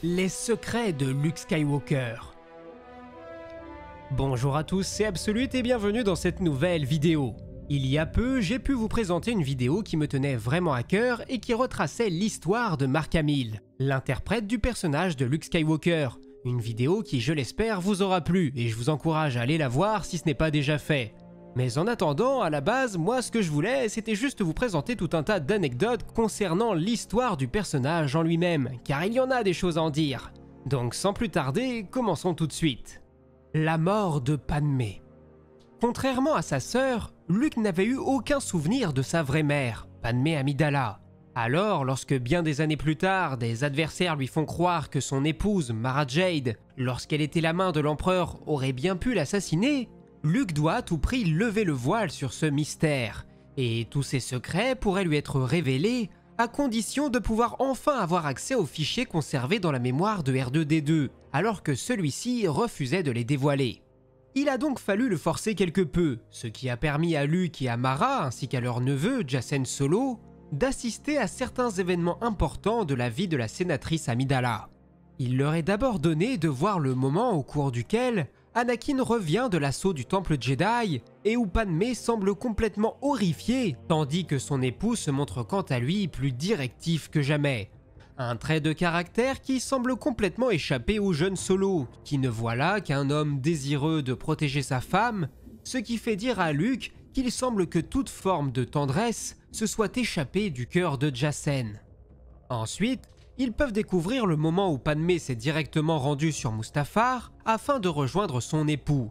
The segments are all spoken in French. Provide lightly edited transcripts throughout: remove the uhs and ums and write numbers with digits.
Les secrets de Luke Skywalker. Bonjour à tous, c'est Absolute et bienvenue dans cette nouvelle vidéo. Il y a peu, j'ai pu vous présenter une vidéo qui me tenait vraiment à cœur et qui retraçait l'histoire de Mark Hamill, l'interprète du personnage de Luke Skywalker. Une vidéo qui, je l'espère, vous aura plu et je vous encourage à aller la voir si ce n'est pas déjà fait. Mais en attendant, à la base, moi ce que je voulais, c'était juste vous présenter tout un tas d'anecdotes concernant l'histoire du personnage en lui-même, car il y en a des choses à en dire. Donc sans plus tarder, commençons tout de suite. La mort de Padmé. Contrairement à sa sœur, Luke n'avait eu aucun souvenir de sa vraie mère, Padmé Amidala. Alors, lorsque bien des années plus tard, des adversaires lui font croire que son épouse, Mara Jade, lorsqu'elle était la main de l'empereur, aurait bien pu l'assassiner, Luke doit à tout prix lever le voile sur ce mystère, et tous ses secrets pourraient lui être révélés à condition de pouvoir enfin avoir accès aux fichiers conservés dans la mémoire de R2-D2, alors que celui-ci refusait de les dévoiler. Il a donc fallu le forcer quelque peu, ce qui a permis à Luke et à Mara, ainsi qu'à leur neveu, Jacen Solo, d'assister à certains événements importants de la vie de la sénatrice Amidala. Il leur est d'abord donné de voir le moment au cours duquel Anakin revient de l'assaut du temple Jedi et où Padmé semble complètement horrifiée, tandis que son époux se montre quant à lui plus directif que jamais. Un trait de caractère qui semble complètement échapper au jeune Solo, qui ne voit là qu'un homme désireux de protéger sa femme, ce qui fait dire à Luke qu'il semble que toute forme de tendresse se soit échappée du cœur de Jacen. Ensuite, ils peuvent découvrir le moment où Padmé s'est directement rendue sur Mustafar afin de rejoindre son époux.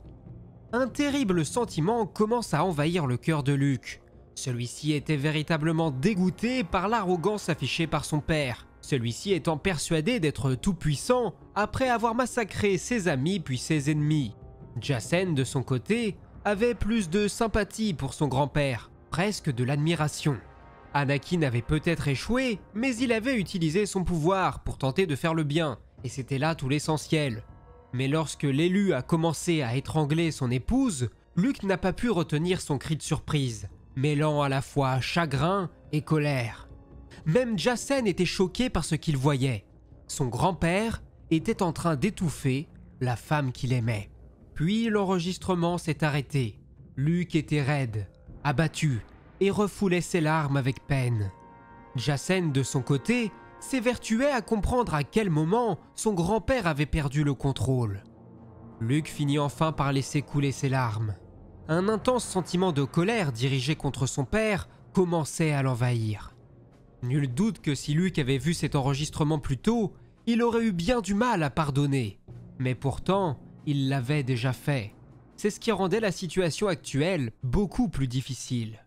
Un terrible sentiment commence à envahir le cœur de Luke. Celui-ci était véritablement dégoûté par l'arrogance affichée par son père, celui-ci étant persuadé d'être tout-puissant après avoir massacré ses amis puis ses ennemis. Jacen, de son côté, avait plus de sympathie pour son grand-père, presque de l'admiration. Anakin avait peut-être échoué, mais il avait utilisé son pouvoir pour tenter de faire le bien, et c'était là tout l'essentiel. Mais lorsque l'élu a commencé à étrangler son épouse, Luke n'a pas pu retenir son cri de surprise, mêlant à la fois chagrin et colère. Même Jacen était choqué par ce qu'il voyait. Son grand-père était en train d'étouffer la femme qu'il aimait. Puis l'enregistrement s'est arrêté. Luke était raide, abattu, et refoulait ses larmes avec peine. Jacen, de son côté, s'évertuait à comprendre à quel moment son grand-père avait perdu le contrôle. Luke finit enfin par laisser couler ses larmes. Un intense sentiment de colère dirigé contre son père commençait à l'envahir. Nul doute que si Luke avait vu cet enregistrement plus tôt, il aurait eu bien du mal à pardonner. Mais pourtant, il l'avait déjà fait. C'est ce qui rendait la situation actuelle beaucoup plus difficile.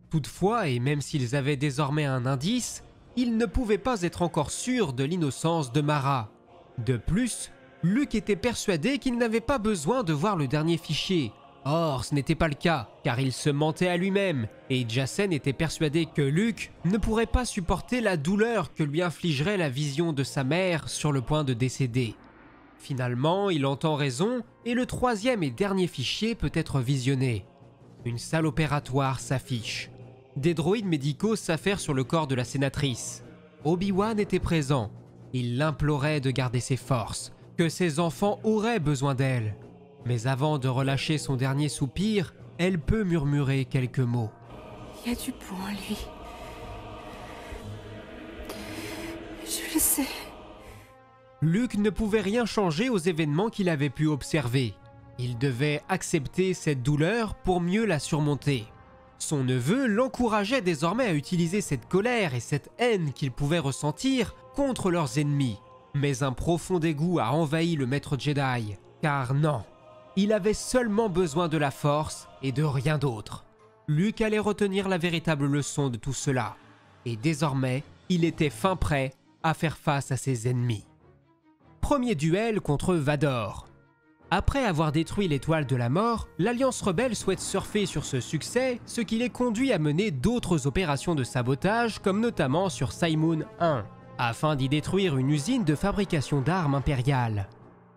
Toutefois, et même s'ils avaient désormais un indice, ils ne pouvaient pas être encore sûrs de l'innocence de Mara. De plus, Luke était persuadé qu'il n'avait pas besoin de voir le dernier fichier. Or, ce n'était pas le cas, car il se mentait à lui-même, et Jacen était persuadé que Luke ne pourrait pas supporter la douleur que lui infligerait la vision de sa mère sur le point de décéder. Finalement, il entend raison, et le troisième et dernier fichier peut être visionné. Une salle opératoire s'affiche. Des droïdes médicaux s'affairent sur le corps de la sénatrice. Obi-Wan était présent. Il l'implorait de garder ses forces, que ses enfants auraient besoin d'elle. Mais avant de relâcher son dernier soupir, elle peut murmurer quelques mots. Il y a du bon en lui. Je le sais. Luke ne pouvait rien changer aux événements qu'il avait pu observer. Il devait accepter cette douleur pour mieux la surmonter. Son neveu l'encourageait désormais à utiliser cette colère et cette haine qu'il pouvait ressentir contre leurs ennemis. Mais un profond dégoût a envahi le maître Jedi. Car non, il avait seulement besoin de la force et de rien d'autre. Luke allait retenir la véritable leçon de tout cela. Et désormais, il était fin prêt à faire face à ses ennemis. Premier duel contre Vador. Après avoir détruit l'étoile de la mort, l'Alliance rebelle souhaite surfer sur ce succès, ce qui les conduit à mener d'autres opérations de sabotage, comme notamment sur Cymoon 1, afin d'y détruire une usine de fabrication d'armes impériales.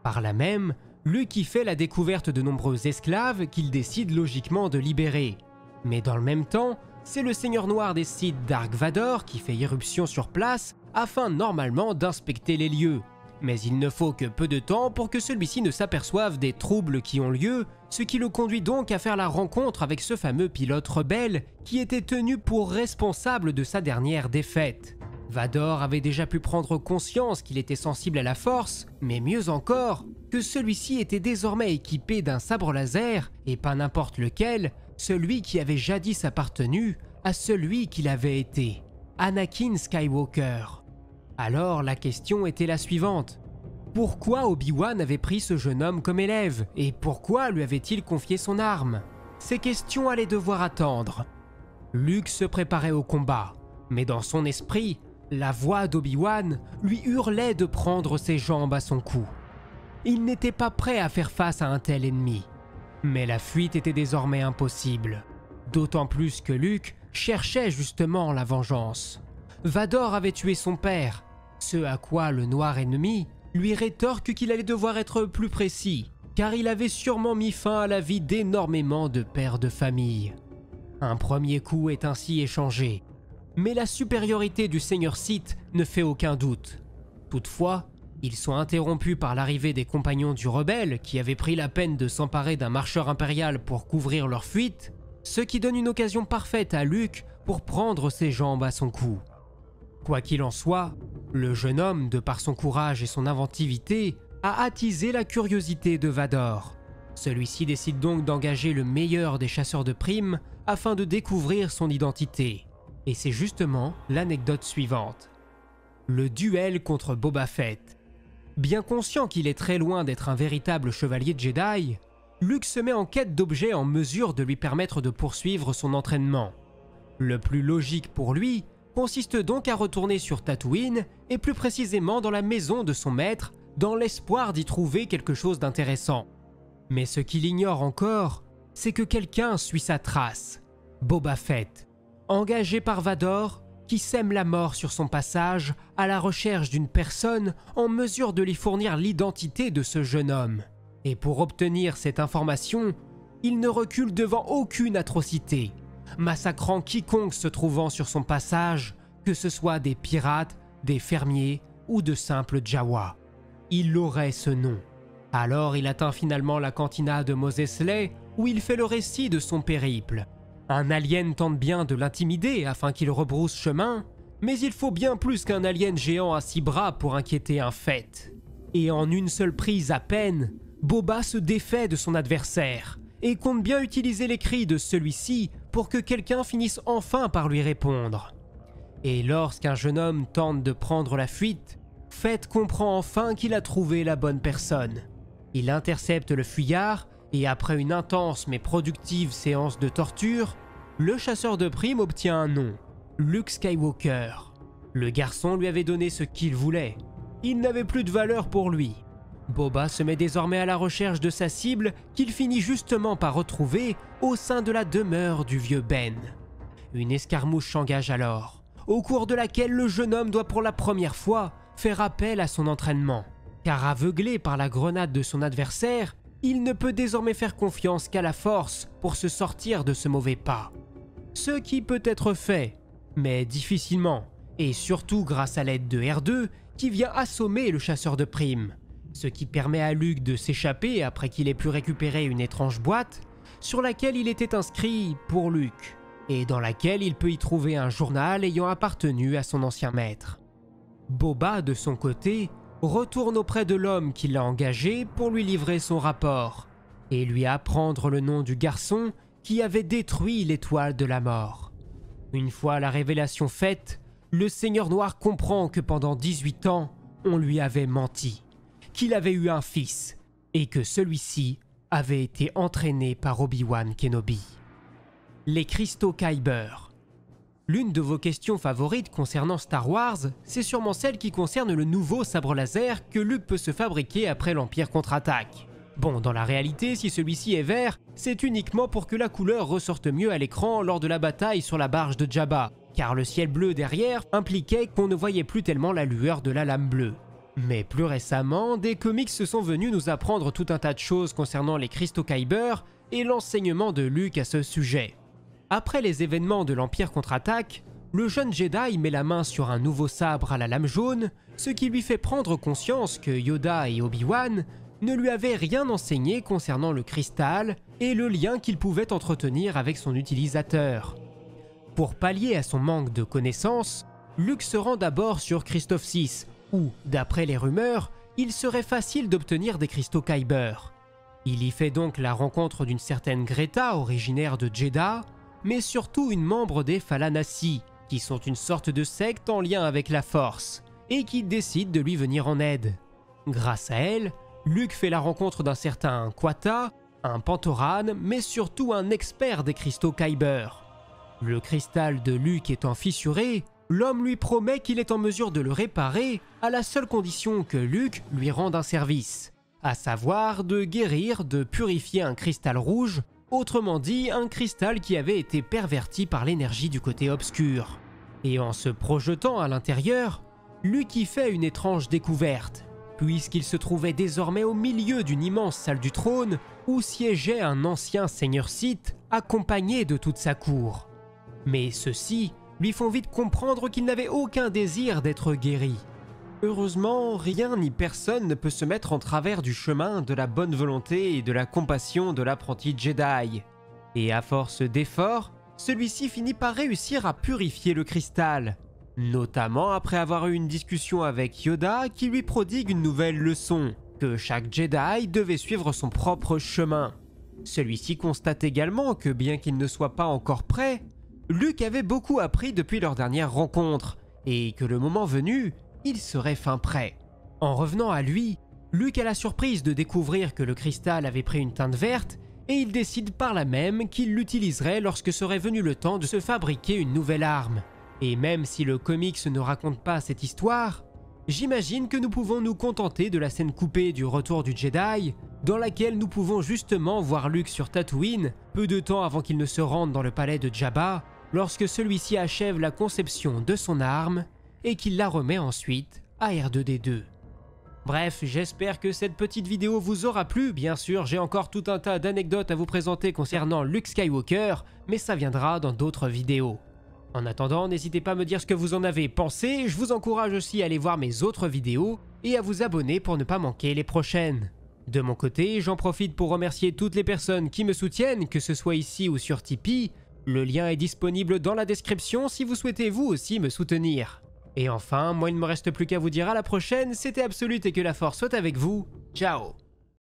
Par là même, Luke y fait la découverte de nombreux esclaves qu'il décide logiquement de libérer. Mais dans le même temps, c'est le Seigneur Noir des Sith Dark Vador qui fait irruption sur place afin normalement d'inspecter les lieux. Mais il ne faut que peu de temps pour que celui-ci ne s'aperçoive des troubles qui ont lieu, ce qui le conduit donc à faire la rencontre avec ce fameux pilote rebelle qui était tenu pour responsable de sa dernière défaite. Vador avait déjà pu prendre conscience qu'il était sensible à la force, mais mieux encore, que celui-ci était désormais équipé d'un sabre laser, et pas n'importe lequel, celui qui avait jadis appartenu à celui qu'il avait été, Anakin Skywalker. Alors la question était la suivante. Pourquoi Obi-Wan avait pris ce jeune homme comme élève, et pourquoi lui avait-il confié son arme? Ces questions allaient devoir attendre. Luke se préparait au combat, mais dans son esprit, la voix d'Obi-Wan lui hurlait de prendre ses jambes à son cou. Il n'était pas prêt à faire face à un tel ennemi. Mais la fuite était désormais impossible. D'autant plus que Luke cherchait justement la vengeance. Vador avait tué son père, ce à quoi le noir ennemi lui rétorque qu'il allait devoir être plus précis, car il avait sûrement mis fin à la vie d'énormément de pères de famille. Un premier coup est ainsi échangé. Mais la supériorité du Seigneur Sith ne fait aucun doute. Toutefois, ils sont interrompus par l'arrivée des compagnons du rebelle qui avaient pris la peine de s'emparer d'un marcheur impérial pour couvrir leur fuite, ce qui donne une occasion parfaite à Luke pour prendre ses jambes à son cou. Quoi qu'il en soit, le jeune homme, de par son courage et son inventivité, a attisé la curiosité de Vador. Celui-ci décide donc d'engager le meilleur des chasseurs de primes afin de découvrir son identité. Et c'est justement l'anecdote suivante. Le duel contre Boba Fett. Bien conscient qu'il est très loin d'être un véritable chevalier Jedi, Luke se met en quête d'objets en mesure de lui permettre de poursuivre son entraînement. Le plus logique pour lui consiste donc à retourner sur Tatooine et plus précisément dans la maison de son maître dans l'espoir d'y trouver quelque chose d'intéressant. Mais ce qu'il ignore encore, c'est que quelqu'un suit sa trace, Boba Fett. Engagé par Vador, qui sème la mort sur son passage à la recherche d'une personne en mesure de lui fournir l'identité de ce jeune homme. Et pour obtenir cette information, il ne recule devant aucune atrocité, massacrant quiconque se trouvant sur son passage, que ce soit des pirates, des fermiers ou de simples Jawa. Il aurait ce nom. Alors il atteint finalement la cantina de Mos Eisley où il fait le récit de son périple. Un alien tente bien de l'intimider afin qu'il rebrousse chemin, mais il faut bien plus qu'un alien géant à 6 bras pour inquiéter un Fett. Et en une seule prise à peine, Boba se défait de son adversaire et compte bien utiliser les cris de celui-ci pour que quelqu'un finisse enfin par lui répondre. Et lorsqu'un jeune homme tente de prendre la fuite, Fett comprend enfin qu'il a trouvé la bonne personne. Il intercepte le fuyard et après une intense mais productive séance de torture, le chasseur de primes obtient un nom, Luke Skywalker. Le garçon lui avait donné ce qu'il voulait. Il n'avait plus de valeur pour lui. Boba se met désormais à la recherche de sa cible qu'il finit justement par retrouver au sein de la demeure du vieux Ben. Une escarmouche s'engage alors, au cours de laquelle le jeune homme doit pour la première fois faire appel à son entraînement. Car aveuglé par la grenade de son adversaire, il ne peut désormais faire confiance qu'à la force pour se sortir de ce mauvais pas. Ce qui peut être fait, mais difficilement, et surtout grâce à l'aide de R2 qui vient assommer le chasseur de primes. Ce qui permet à Luke de s'échapper après qu'il ait pu récupérer une étrange boîte sur laquelle il était inscrit « Pour Luke » et dans laquelle il peut y trouver un journal ayant appartenu à son ancien maître. Boba, de son côté, retourne auprès de l'homme qui l'a engagé pour lui livrer son rapport et lui apprendre le nom du garçon qui avait détruit l'étoile de la mort. Une fois la révélation faite, le Seigneur Noir comprend que pendant 18 ans, on lui avait menti, qu'il avait eu un fils et que celui-ci avait été entraîné par Obi-Wan Kenobi. Les cristaux Kyber. L'une de vos questions favorites concernant Star Wars, c'est sûrement celle qui concerne le nouveau sabre laser que Luke peut se fabriquer après l'Empire contre-attaque. Bon, dans la réalité, si celui-ci est vert, c'est uniquement pour que la couleur ressorte mieux à l'écran lors de la bataille sur la barge de Jabba, car le ciel bleu derrière impliquait qu'on ne voyait plus tellement la lueur de la lame bleue. Mais plus récemment, des comics se sont venus nous apprendre tout un tas de choses concernant les cristaux Kyber et l'enseignement de Luke à ce sujet. Après les événements de l'Empire contre-attaque, le jeune Jedi met la main sur un nouveau sabre à la lame jaune, ce qui lui fait prendre conscience que Yoda et Obi-Wan ne lui avaient rien enseigné concernant le cristal et le lien qu'il pouvait entretenir avec son utilisateur. Pour pallier à son manque de connaissances, Luke se rend d'abord sur Christophe 6, où, d'après les rumeurs, il serait facile d'obtenir des cristaux Kyber. Il y fait donc la rencontre d'une certaine Greta, originaire de Jedha, mais surtout une membre des Falanassi, qui sont une sorte de secte en lien avec la Force, et qui décide de lui venir en aide. Grâce à elle, Luke fait la rencontre d'un certain Quata, un Pantoran, mais surtout un expert des cristaux Kyber. Le cristal de Luke étant fissuré, l'homme lui promet qu'il est en mesure de le réparer à la seule condition que Luke lui rende un service, à savoir de guérir, de purifier un cristal rouge, autrement dit un cristal qui avait été perverti par l'énergie du côté obscur. Et en se projetant à l'intérieur, Luke y fait une étrange découverte, puisqu'il se trouvait désormais au milieu d'une immense salle du trône où siégeait un ancien seigneur Sith accompagné de toute sa cour. Mais ceux-ci lui font vite comprendre qu'il n'avait aucun désir d'être guéri. Heureusement, rien ni personne ne peut se mettre en travers du chemin de la bonne volonté et de la compassion de l'apprenti Jedi. Et à force d'efforts, celui-ci finit par réussir à purifier le cristal, notamment après avoir eu une discussion avec Yoda qui lui prodigue une nouvelle leçon, que chaque Jedi devait suivre son propre chemin. Celui-ci constate également que bien qu'il ne soit pas encore prêt, Luke avait beaucoup appris depuis leur dernière rencontre, et que le moment venu, il serait fin prêt. En revenant à lui, Luke a la surprise de découvrir que le cristal avait pris une teinte verte, et il décide par là même qu'il l'utiliserait lorsque serait venu le temps de se fabriquer une nouvelle arme. Et même si le comics ne raconte pas cette histoire, j'imagine que nous pouvons nous contenter de la scène coupée du retour du Jedi, dans laquelle nous pouvons justement voir Luke sur Tatooine, peu de temps avant qu'il ne se rende dans le palais de Jabba, lorsque celui-ci achève la conception de son arme et qu'il la remet ensuite à R2-D2. Bref, j'espère que cette petite vidéo vous aura plu. Bien sûr, j'ai encore tout un tas d'anecdotes à vous présenter concernant Luke Skywalker, mais ça viendra dans d'autres vidéos. En attendant, n'hésitez pas à me dire ce que vous en avez pensé, je vous encourage aussi à aller voir mes autres vidéos et à vous abonner pour ne pas manquer les prochaines. De mon côté, j'en profite pour remercier toutes les personnes qui me soutiennent, que ce soit ici ou sur Tipeee. Le lien est disponible dans la description si vous souhaitez vous aussi me soutenir. Et enfin, moi il ne me reste plus qu'à vous dire à la prochaine, c'était Absolute et que la force soit avec vous. Ciao!